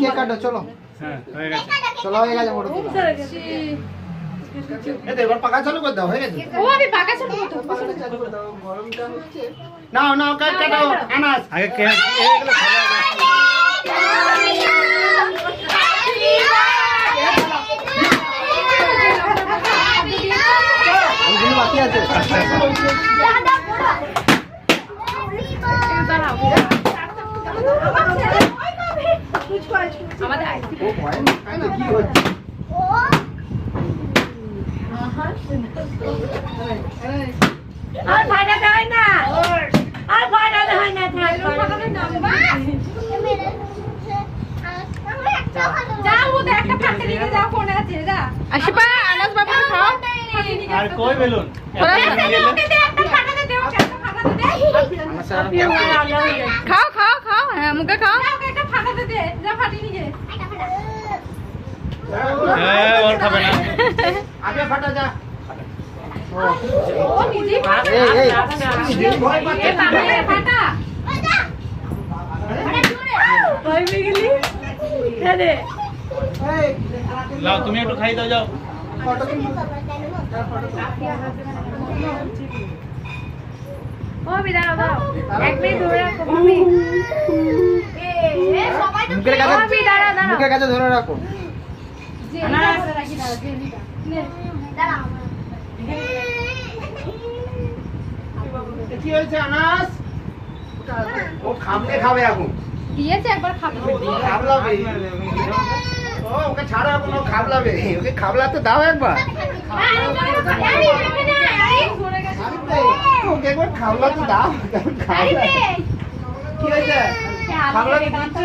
Cake কাটো চলো। হ্যাঁ হয়ে গেছে। চলো হয়ে গেছে ফটো তোলা। এই তো এবার পাকা চালু করে দাও, হয়ে গেছে। ও আমি পাকা ছোট করতে পাকাটা চালু করে দাও, গরমটা হচ্ছে। নাও নাও কেক কাটো আনাস। আগে কেক এগুলো খাওয়া হবে। ওইগুলো বাকি আছে। আমাদের ও ভয় না, কি হচ্ছে? আর ভাড়া দেয় না, আর ভাড়া দেয় না, যাও ওদের একটা ফাঁকে নিয়ে যাও, ফোনে আছে যা। আশিপা আনাস বাবা খাও। আর কই বেলুন? একটা ফাঁকা দে, একটা ফাঁকা দে। খাও খাও খাও, হ্যাঁ মুখে খাও। একটা ফাঁকা দে, যা ফাটি নিয়ে। হ্যাঁ ওর খাবে না। আগে ফাটা যা। ও নিজেই ফাটা। এই ভয় ফাটা। ভয় পেয়ে গেলি? হ্যাঁ রে। লাও তুমি একটু খাই দাও যাও। ফটো তুলি। ও বিদায় দাও। এক মিনিট ধরে রাখো মামি। এ সবাই তো মুখের কাছে, দাঁড়া দাঁড়া। মুখের কাছে ধরে রাখো। জেলিটা ধরে রাখি দাঁড়া জেলিটা। নে দাঁড়া। কি হয়েছে আনাস? ও খামকে খাবে এখন। দিয়েছে একবার খাবো। খাবলাবে। ও ওকে ছাড়ো এখন, ও খাবলাবে। ওকে খাবলাতে দাও একবার। ওকে একবার খাবলাতে দাও। খাবলা। কি হয়েছে? খাবলাতে দিচ্ছি।